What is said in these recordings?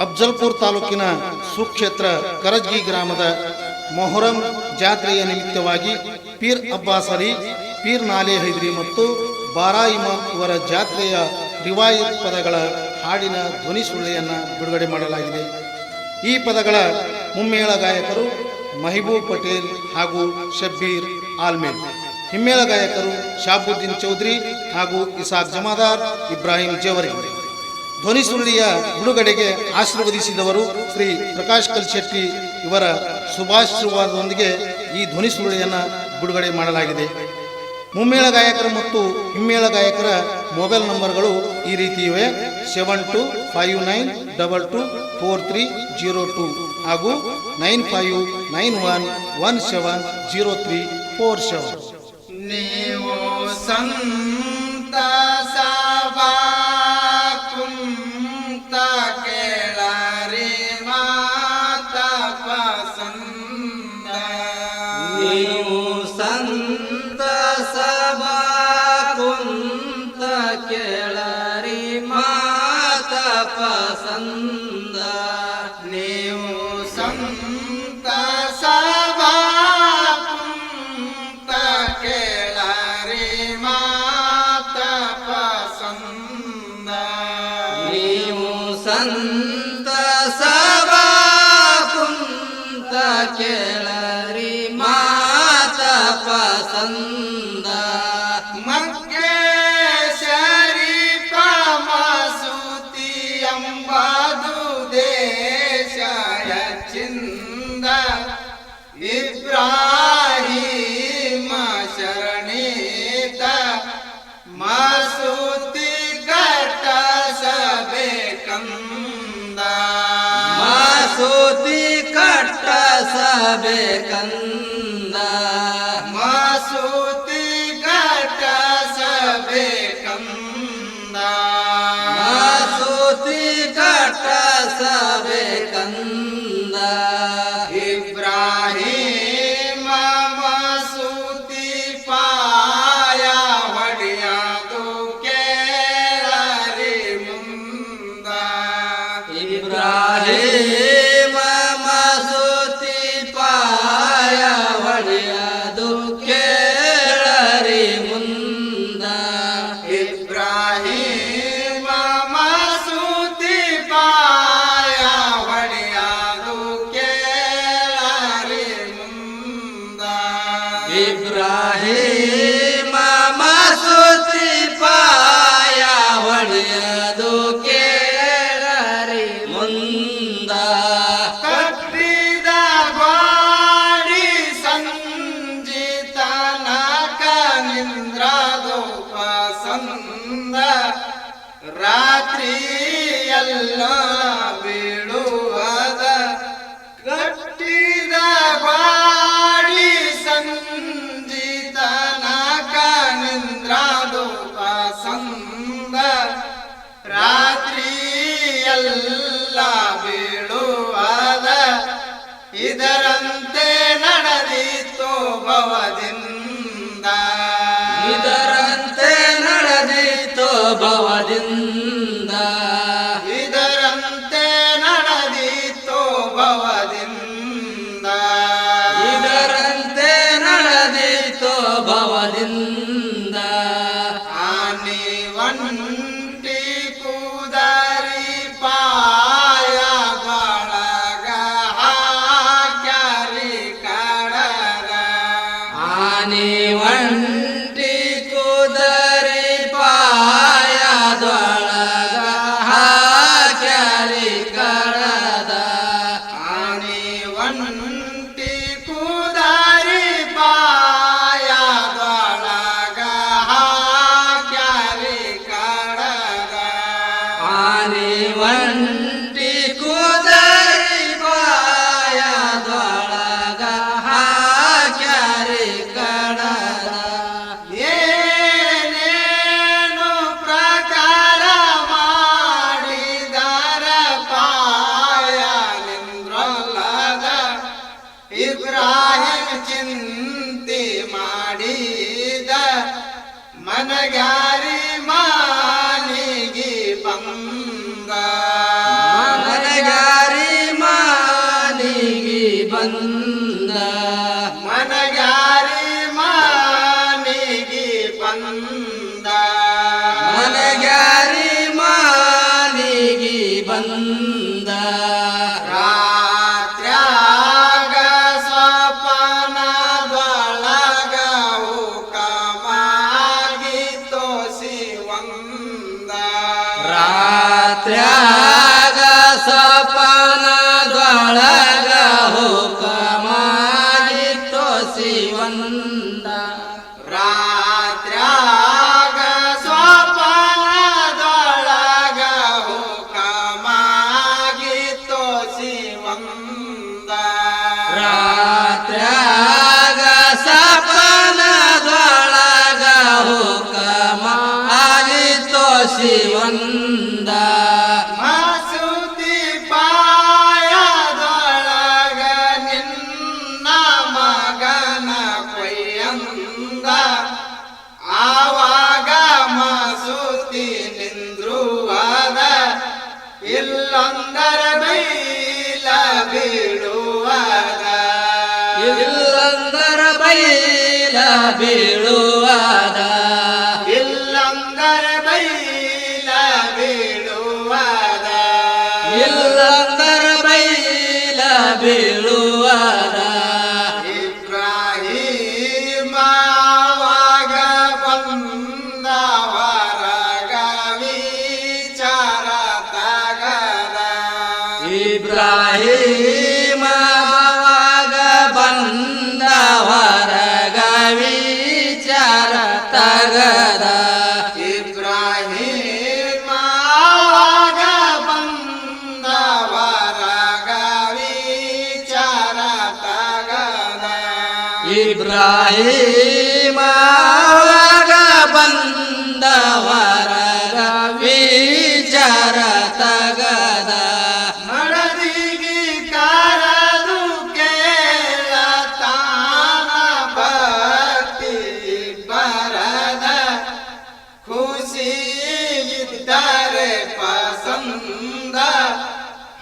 ಅಫ್ಜಲ್ಪುರ್ ತಾಲೂಕಿನ ಸುಕ್ಷೇತ್ರ ಕರಜ್ಗಿ ಗ್ರಾಮದ ಮೊಹರಂ ಜಾತ್ರೆಯ ನಿಮಿತ್ತವಾಗಿ ಪೀರ್ ಅಬ್ಬಾಸ್ ಅಲಿ, ಪೀರ್ ನಾಲೆ ಹೈದ್ರಿ ಮತ್ತು ಬಾರಾ ಇಮಾಮ್ ಇವರ ಜಾತ್ರೆಯ ರಿವಾಯತ್ ಪದಗಳ ಹಾಡಿನ ಧ್ವನಿ ಸುರುಳಿಯನ್ನು ಬಿಡುಗಡೆ ಮಾಡಲಾಗಿದೆ. ಈ ಪದಗಳ ಮುಮ್ಮೇಳ ಗಾಯಕರು ಮೆಹಬೂಬ್ ಪಟೇಲ್ ಹಾಗೂ ಶಬ್ಬೀರ್ ಆಲ್ಮೇಲ್. ಹಿಮ್ಮೇಳ ಗಾಯಕರು ಶಾಬುದ್ದೀನ್ ಚೌಧರಿ ಹಾಗೂ ಇಸಾಕ್ ಜಮಾದಾರ್, ಇಬ್ರಾಹಿಂ ಜವರಿ. ಧ್ವನಿ ಸುರುಳಿಯ ಬಿಡುಗಡೆಗೆ ಆಶೀರ್ವದಿಸಿದವರು ಶ್ರೀ ಪ್ರಕಾಶ್ ಕಲ್ಶೆಟ್ಟಿ ಇವರ ಶುಭಾಶೀರ್ವಾದದೊಂದಿಗೆ ಈ ಧ್ವನಿ ಸುರುಳಿಯನ್ನು ಬಿಡುಗಡೆ ಮಾಡಲಾಗಿದೆ. ಮುಮ್ಮೇಳ ಗಾಯಕರು ಮತ್ತು ಹಿಮ್ಮೇಳ ಗಾಯಕರ ಮೊಬೈಲ್ ನಂಬರ್ಗಳು ಈ ರೀತಿ ಇವೆ: 7259224302 ಹಾಗೂ 9591170347. ನೀವು ಸಂತ ಸಭಾ ಕುಂತ ಕೇಳರಿ ಮಾತ ಪಸಂದ. ನೀವು ಸಂತ ಸಭಾ ಕುಂತ ಕೇಳರಿ ಮಾತ ಪಸಂದ. ನೀವು ಸಂತ ಸಭಾ ಕುಂತ ಕೇಳರಿ ಮಾತ ಪಸಂದ. ನೀವು ಸಂತ ಸಭಾ ಕುಂತ ಕೇಳರಿ ಮಾತ ಪಸಂದ. ಮಕ್ಕೆ ಶರೀಫ ಮಸೂತಿ ಎಂಬುದು ದೇಶ ಹೆಚ್ಚಿಂದ. ಇಬ್ರಾಹಿಮ ಶರಣೀತ ಮಸೂತಿ ಕಟ್ಟಿಸಬೇಕಂದ. ಮಸೂತಿ ಕಟ್ಟಿಸಬೇಕಂದ. ಮಸೂತಿ ಕಟ್ಟಿಸಬೇಕಂದ. ಮಸೂತಿ ಕಟ್ಟಿಸಬೇಕಂದ. ಇಬ್ರಾಹಿಮ ಮಸೂತಿ ಪಾಯ ಹೊಡೆಯದು ಕೇಳರಿ ಮುಂದ. ಇಬ್ರಾಹಿಮ ಮಸೂತಿ ಪಾಯ ಹೊಡೆಯದು ಕೇಳರಿ ಮುಂದ. ಇಬ್ರಾಹಿಮ ಮಸೂತಿ ಪಾಯ ಹೊಡೆಯದು ಕೇಳರಿ ಮುಂದ. ಇಬ್ರಾಹಿಮ ಮಸೂತಿ ಪಾಯ ಹೊಡೆಯದು ಕೇಳರಿ ಮುಂದ. ಕಟ್ಟಿದ ಗಾಡಿ ಸಂಜಿತನಕ ನಿಂದ್ರದು ಪಸಂದ. ರಾತ್ರಿಯೆಲ್ಲ ಬೀಳುವದ. ಕಟ್ಟಿದ ಗಾಡಿ ಸಂಜಿತನಕ ನಿಂದ್ರದು ಪಸಂದ. ರಾತ್ರಿಯೆಲ್ಲ ಬೀಳುವದ. ಇದರಂತೆ ನಡೆದಿತ್ತು ಭವದಿಂದ. ಇದರಂತೆ ನಡೆದಿತ್ತು ಭವದಿಂದ. ಇದರಂತೆ ನಡೆದಿತ್ತು ಭವದಿಂದ. ಇದರಂತೆ ನಡೆದಿತ್ತು ಭವದಿಂದ. ಆನೆ ಒಂಟಿ ಕೂದರಿ ಪಾಯ ಬಳಗ ಹಾಕ್ಯಾರಿ ಕಡಗ. ಬಂದ ರಾತ್ರ್ಯಾಗ ಸ್ವಪ್ನದೊಳಗ ಹುಕಮಾಗಿ ತೋಸಿ ಒಂದ ರಾತ್ರ್ಯಾಗ ಸ್ವಪ್ನದೊಳಗ ಹುಕಮಾಗಿ ತೋಸಿ ಒಂದ ರಾತ್ರ್ಯಾಗ ಸ್ವಪ್ನದೊಳಗ ಹುಕಮಾಗಿ ತೋಸಿ ಒಂದ ರಾತ್ರ್ಯಾಗ ಸ್ವಪ್ನದೊಳಗ ಹುಕಮಾಗಿ ತೋಸಿ ಒಂದ ಮಸೂತಿ ಪಾಯದೊಳಗ ನಿನ್ನ ಮಗನ ಕೊಯ್ಯಂದ ಆವಾಗ ಮಸೂತಿ ನಿಂದ್ರುವದ ಇಲ್ಲಂದರ ಬೈಲ ಬೀಳುವದ ಇಲ್ಲಂದರ ಬೈಲ ಬೀಳುವದ ಇಲ್ಲಂದರ ಬೈಲ ಬೀಳುವದ ಇಲ್ಲಂದರ ಬೈಲ ಬೀಳುವದ ಇಬ್ರಾಹಿಮಾವಾಗ ಬಂದ ಹೊರಗ ವಿಚಾರ ತಗದ ಇಬ್ರಾಹಿಮಾವಾಗ ಬಂದ ಹೊರಗ ವಿಚಾರ ತಗದ ಇಬ್ರಾಹಿಮಾವಾಗ ಬಂದ ಹೊರಗ ವಿಚಾರ ತಗದ ಇಬ್ರಾಹಿಮಾವಾಗ ಬಂದ ಹೊರಗ ವಿಚಾರ ತಗದ ಮಡದಿಗೆ ಕಾರದು ಕೇಳತಾನ ಭಕ್ತಿ ಬರದ ಖುಷಿ ಇದ್ದರೆ ಪಸಂದ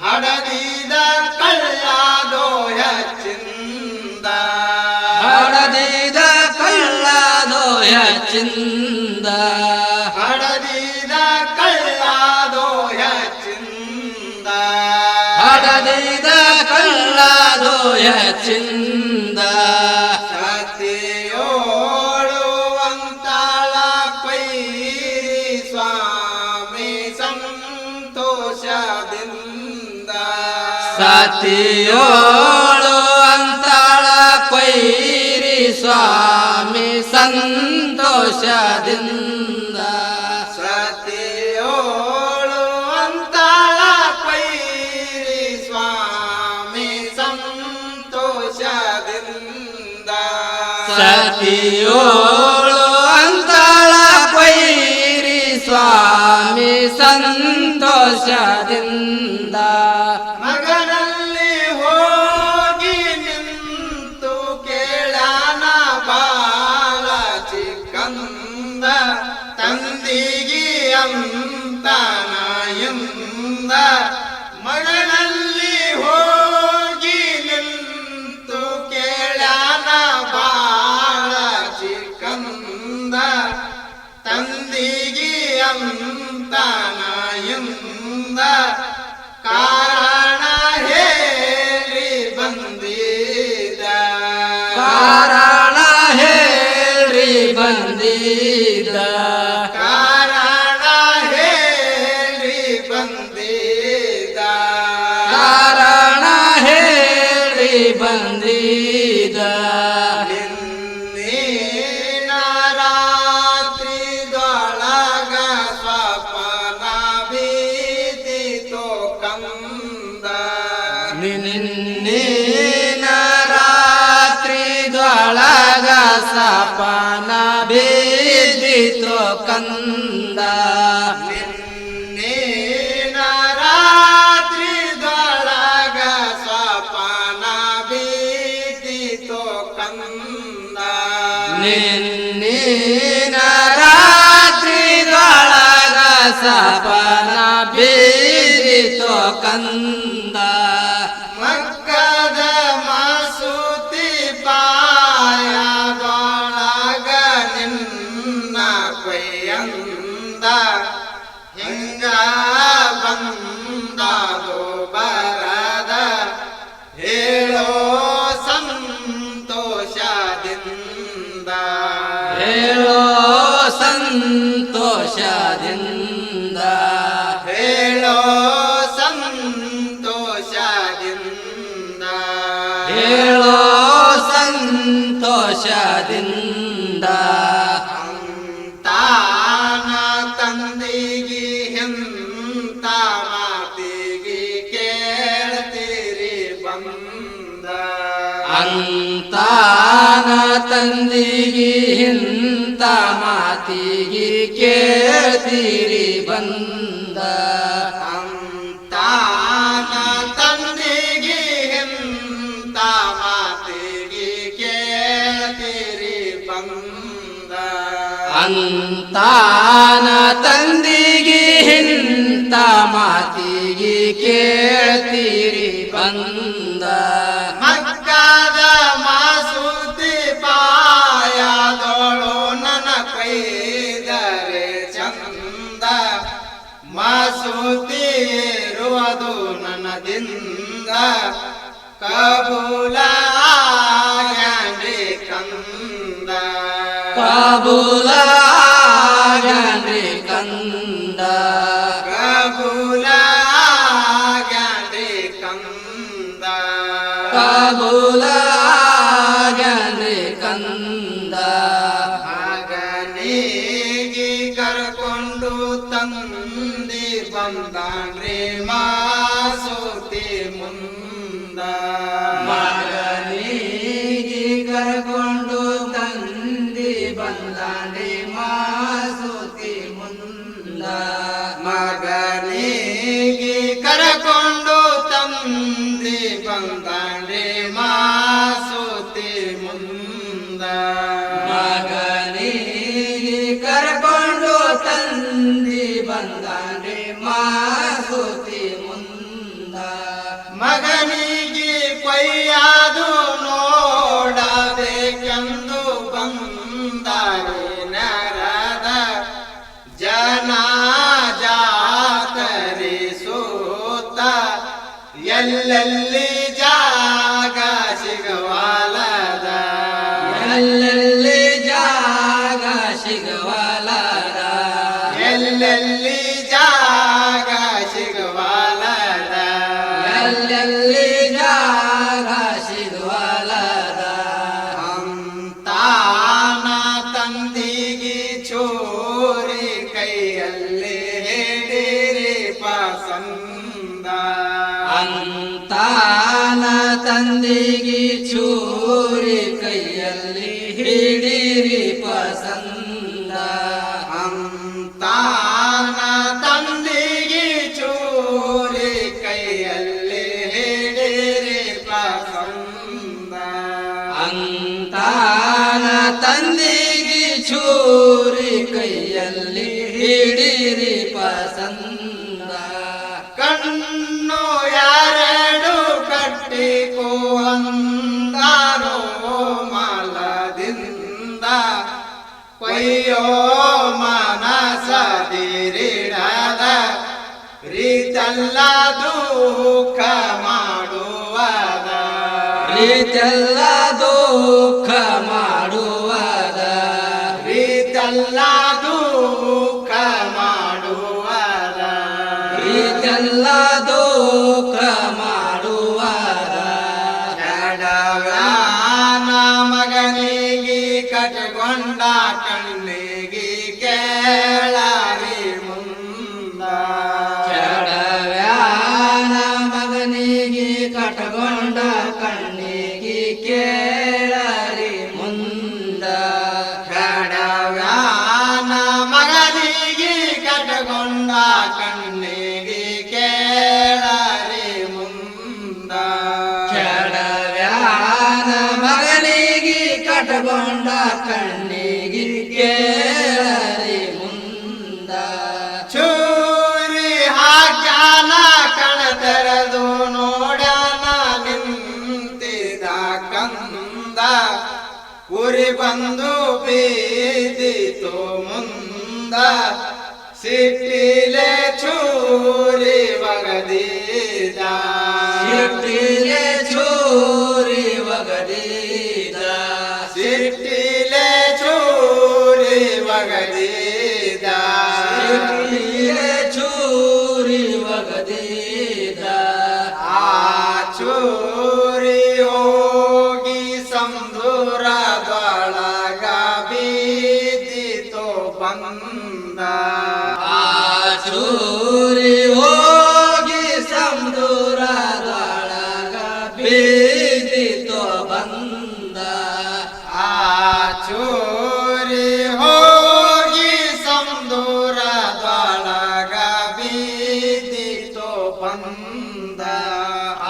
ಹಡದಿದ ಕಳ್ಳದೋಯ ಚಿಂದ ಹಡದಿದ ಕಳ್ಳದೋಯ ಚಿಂದ ಹಡದಿದ ಕಳ್ಳದೋಯ ಚಿಂದ ಹಡದಿದ ಕಳ್ಳದೋಯ ಚಿಂದ ಸತಿಯೋಳು ಅಂತಾಳ ಪೈರಿ ಸ್ವಾಮಿ ಸಂತೋಷದಿಂದ ಸತಿಯೋಳು ಅಂತಾಳ ಕೊಯ್ರಿ ಸ್ವಾಮಿ ಸಂತೋಷದಿಂದ ಸತಿಯೋಳು ಅಂತಾಳ ಕೊಯ್ರಿ ಸ್ವಾಮಿ ಸಂತೋಷದಿಂದ ಸತಿಯೋಳು ಅಂತಾಳ ಕೊಯ್ರಿ ಸ್ವಾಮಿ ಸಂತೋಷದಿಂದ ಮಗನಲ್ಲಿ ಹೋಗಿ ನಿಂತು ಕೇಳಾನ ಬಾಳ ಚಿಕ್ಕಂದ ತಂದಿಗಿ ಅಂತನ ಎಂದ ಮಗನಲ್ಲಿ ಹೋಗಿ ನಿಂತು ಕೇಳಾನ ಬಾಳ ಚಿಕ್ಕಂದ ತಂದಿಗಿ ಅಂತನ ಎಂದ ಕಾರಣ ಹೇಳಿ ಬಂದಿದ ಕಾರಣ ಹೇಳಿ ಬಂದಿದ ಕಾರಣ ಹೇಳಿ ಬಂದಿದ ಕಾರಣ ಹೇಳಿ ಬಂದಿದ ನಿನ್ನಿನ ರಾತ್ರಿದೊಳಗ ಸ್ವಪ್ನ ಬೀದಿತೋ ಕಂದ ನಿನ್ನಿನ ರಾತ್ರಿದೊಳಗ ಸ್ವಪ್ನ ಬೀದಿತೋ ಕಂದ ನಿನ್ನಿನ ರಾತ್ರಿದೊಳಗ ಸ್ವಪ್ನ ಬೀದಿತೋ ಕಂದ ನಿನ್ನಿನ ರಾತ್ರಿದೊಳಗ ಸ್ವಪ್ನ ಬೀದಿತೋ ಕಂದ ಮಕ್ಕದ ಮಸೂತಿ ಪಾಯದೊಳಗ ನಿನ್ನ ಕೊಯ್ಯಂದ ಹಿಂಗ ಬಂದ ರೋಷದಿಂದ ತಾನ ತಂದಿಗಿ ಎಂತ ಮಾತಿಗಿ ಕೇಳ್ತೀರಿ ಬಂದ ಅಂತಾನ ತಂದಿಗಿ ಇಂತ ಮಾತಿಗಿ ಕೇಳ್ತೀರಿ ಬಂದ ಅಂತಾನ ತಂದಿಗಿ ಎಂತ ಮಾತಿಗಿ ಕೇಳ್ತೀರಿ ಬಂದ ಅಂತಾನ ತಂದಿಗಿ ಇಂತ ಮಾತಿಗಿ ಕೇಳ್ತೀರಿ ಬಂದ ಮಕ್ಕದ ಮಾಸೂತಿ ಪಾಯದೋಳು ನನ್ನ ಕೈದರೆ ಚಂದ ಮಾಸೂತಿ ಇರುವುದು ನನ್ನದಿಂದ ಕಬೂಲ ಆಗ್ಯಾನ್ರಿ ಕಂದ ಕಬೂಲ ಆಗ್ಯಾನ್ರಿ ಕಂದ ಕಬೂಲ ಆಗ್ಯಾನ್ರಿ ಕಂದ ಕಬೂಲ ಆಗ್ಯಾನ್ರಿ ಕಂದ ಮಗನಿಗೆ ಕರ್ಕೊಂಡು ತಂದಿ ಬಂದಾನ್ರಿ ಮಾಸೂತಿ ಮುಂದ ಮಗನಿಗೆ ಕರ್ಕೊಂಡು ತಂದಿ ಬಂದಾನೆ ಮಾಸುತಿ ಮುಂದ ಮಗನಿಗೆ ಕರ್ಕೊಂಡು ತಂದಿ ಬಂದಾನ್ರಿ ಮಾಸೂತಿ ಮುಂದ ಮಗನಿಗೆ ಕರ್ಕೊಂಡು ತಂದಿ ಬಂದಾನೆ ಮಾಸುತಿ ಮುಂದ ಮಗನಿಗೆ ಕೊಯ್ಯಾದು ನೋಡಬೇಕೆಂದು ಬಂದಾರೆ ನರದ ಜನ ಜಾತರಿ ಸೂತ ಎಲ್ಲೆಲ್ಲಿ ಜಾಗ ಸಿಗವಾಲದ ಎಲ್ಲೆಲ್ಲಿ ಜಾಗ ಸಿಗವಲದ ಎಲ್ಲೆಲ್ಲಿ ಜಾಗ ಸಿಗವಾಲದ ಎಲ್ಲೆಲ್ಲಿ ಜಾಗ ಸಿಗವಲದ ಅಂತಾನ ತಂದಿಗಿ ಚೋರಿ ಕೈಯಲ್ಲಿ ಹಿಡಿರಿ ಪಸಂದ ಅಂತಾನ ತಂದಿಗಿ ಚೂರಿ ಕೈಯಲ್ಲಿ ಹಿಡಿರಿ ಪಸಂದ ಅಂತಾನ ತಂದಿಗಿ ಚೋರಿ ಕೈಯಲ್ಲಿ ಹಿಡಿರಿ ಪಸಂದ ಅಂತಾನ ತಂದಿಗಿ ಚೂರಿ ಕೈಯಲ್ಲಿ ಹಿಡಿರಿ ಪಸಂದ ಕಣ್ಣು ಯಾರೆಡು ಕಟ್ಟಿಕೋ ಅಂದಾರೋ ಮಲದಿಂದ ಕೊಯ್ಯೋ ಮನಸದಿರಿಡದ ರೀತಲ್ಲ ದುಃಖ ಮಾಡುವದ ರೀತೆಲ್ಲ ದುಃಖ ಮಾಡುವದ ರೀತಲ್ಲ ದುಃಖ ಮಾಡುವದ ರೀತೆಲ್ಲ ದುಃಖ ಮಾಡುವದ ಜಡವ್ಯಾನ ಮಗನಿಗೆ ಕಟ್ಕೊಂಡ ಕಣ್ಣಿಗೆ ಕೇಳರಿ ಮುಂದ ಕೆಡವ್ಯಾನ ಮಗನಿಗೆ ಕಟಗೊಂಡ ಕಣ್ಣಿಗೆ ಕೇಳರಿ ಮುಂದ ಜಡವ್ಯಾನ ಮಗನಿಗೆ ಕಟ್ಕೊಂಡ ಕಣ್ಣಿಗೆ ಕೇಳರಿ ಮುಂದ ಕೆಡವ್ಯಾನ ಮಗನಿಗೆ ಕಟಗೊಂಡ ಕಣ್ಣಿಗೆ ಕೇಳರಿ ಮುಂದ ಚೂರಿ ಹಾಕ್ಯಾನ ಕಣ ತೆರೆದು ನೋಡ್ಯಾನ ನಿಂತಿದ ಕಂದ ಉರಿ ಬಂದು ಬೀದಿತು ಮುಂದ ಸಿಟ್ಟಿಲೆ ಚೂರಿ ಒಗದಿದ ಸಿಟ್ಟಿಲೆ ಚೂರಿ ಒಗದಿದ ಸಿಟ್ಟಿಲೆ ಚೂರಿ ಒಗದಿದ ಸಿಟ್ಟಿಲೆ ಚೂರಿ ಒಗದಿದ ಆ ಚೂರಿ ಹೋಗಿ ಸಂದೂರ ದ್ವಾರ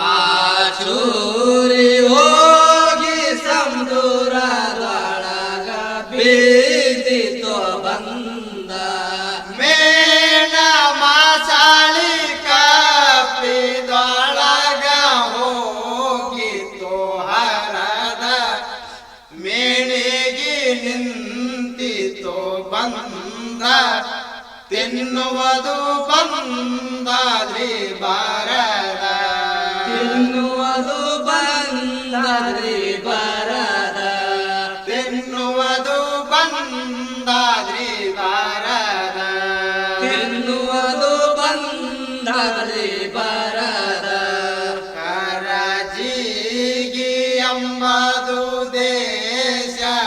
ಆ ಚೂರಿ ಹೋಗಿ ಸಮುದ್ರದೊಳಗ ಬೀದಿತೋ ಬಂದ ಮೇಣ ಮಾಸಾಳಿ ಕಪ್ಪಿದೊಳಗ ಹೋಗಿತ್ತು ಹರದ ಮೇಣಿಗೆ ನಿಂತಿತು ಬಂದ ತಿನ್ನುವುದು ಬಂದಾದ್ರಿ ಬಾರದ ತಿನ್ನುವುದು ಬಂದಾದ್ರಿ ಬರದ ತಿನ್ನುವುದು ಬಂದಾದ್ರಿ ಬಾರದ ತಿನ್ನುವುದು ಬಂದಾದ್ರಿ ಬರದ ಕರಜಿಗಿ ಎಂಬುದು ದೇಶದೊಳಗ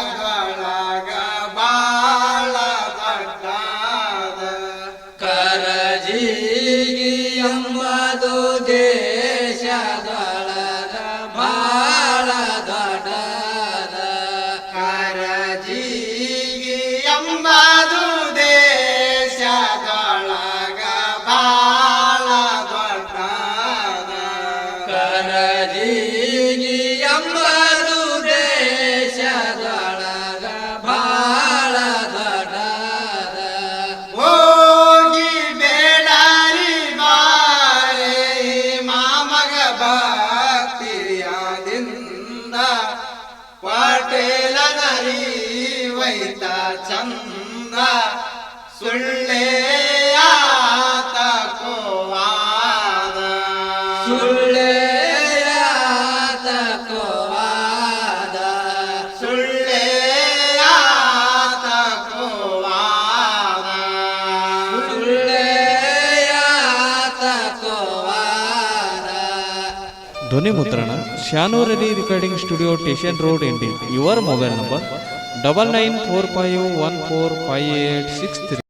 ಬಾಳ ದೊಡ್ಡದ ಕರಜಿಗಿ ಎಂಬುದು ದೇಶದೊಳಗ ಬಾಳ ದೊಡ್ಡದ ಕರಜಿಗಿ ಎಂಬುದು ದೇಶದೊಳಗ ಬಾಳ ದೊಡ್ಡದ ಕರಜಿಗಿ ಎಂಬುದು ದೇಶದೊಳಗ ಬಾಳ ದೊಡ್ಡದ ಹೋಗಿ ಬೇಡಾರಿ ಬಾರೆ ಮಾಮಗ ಭಕ್ತಿಯಾದಿಂದ ಪಟೇಲ ನರಿವೈತ ಚಂದ ಸುಳ್ಳೆ ಆತ ಕೋವಾದ ಸುಳ್ಳೆಯಾತ ಕೋವಾದ ಸುಳ್ಳೆ ಆತ ಕೋವಾದ ಸುಳ್ಳೆಯಾತ ಕೋವಾದ ಧ್ವನಿ ಮುದ್ರಣ ಶಾನೂರಲಿ recording studio station road Indi. Your mobile number 9945145863.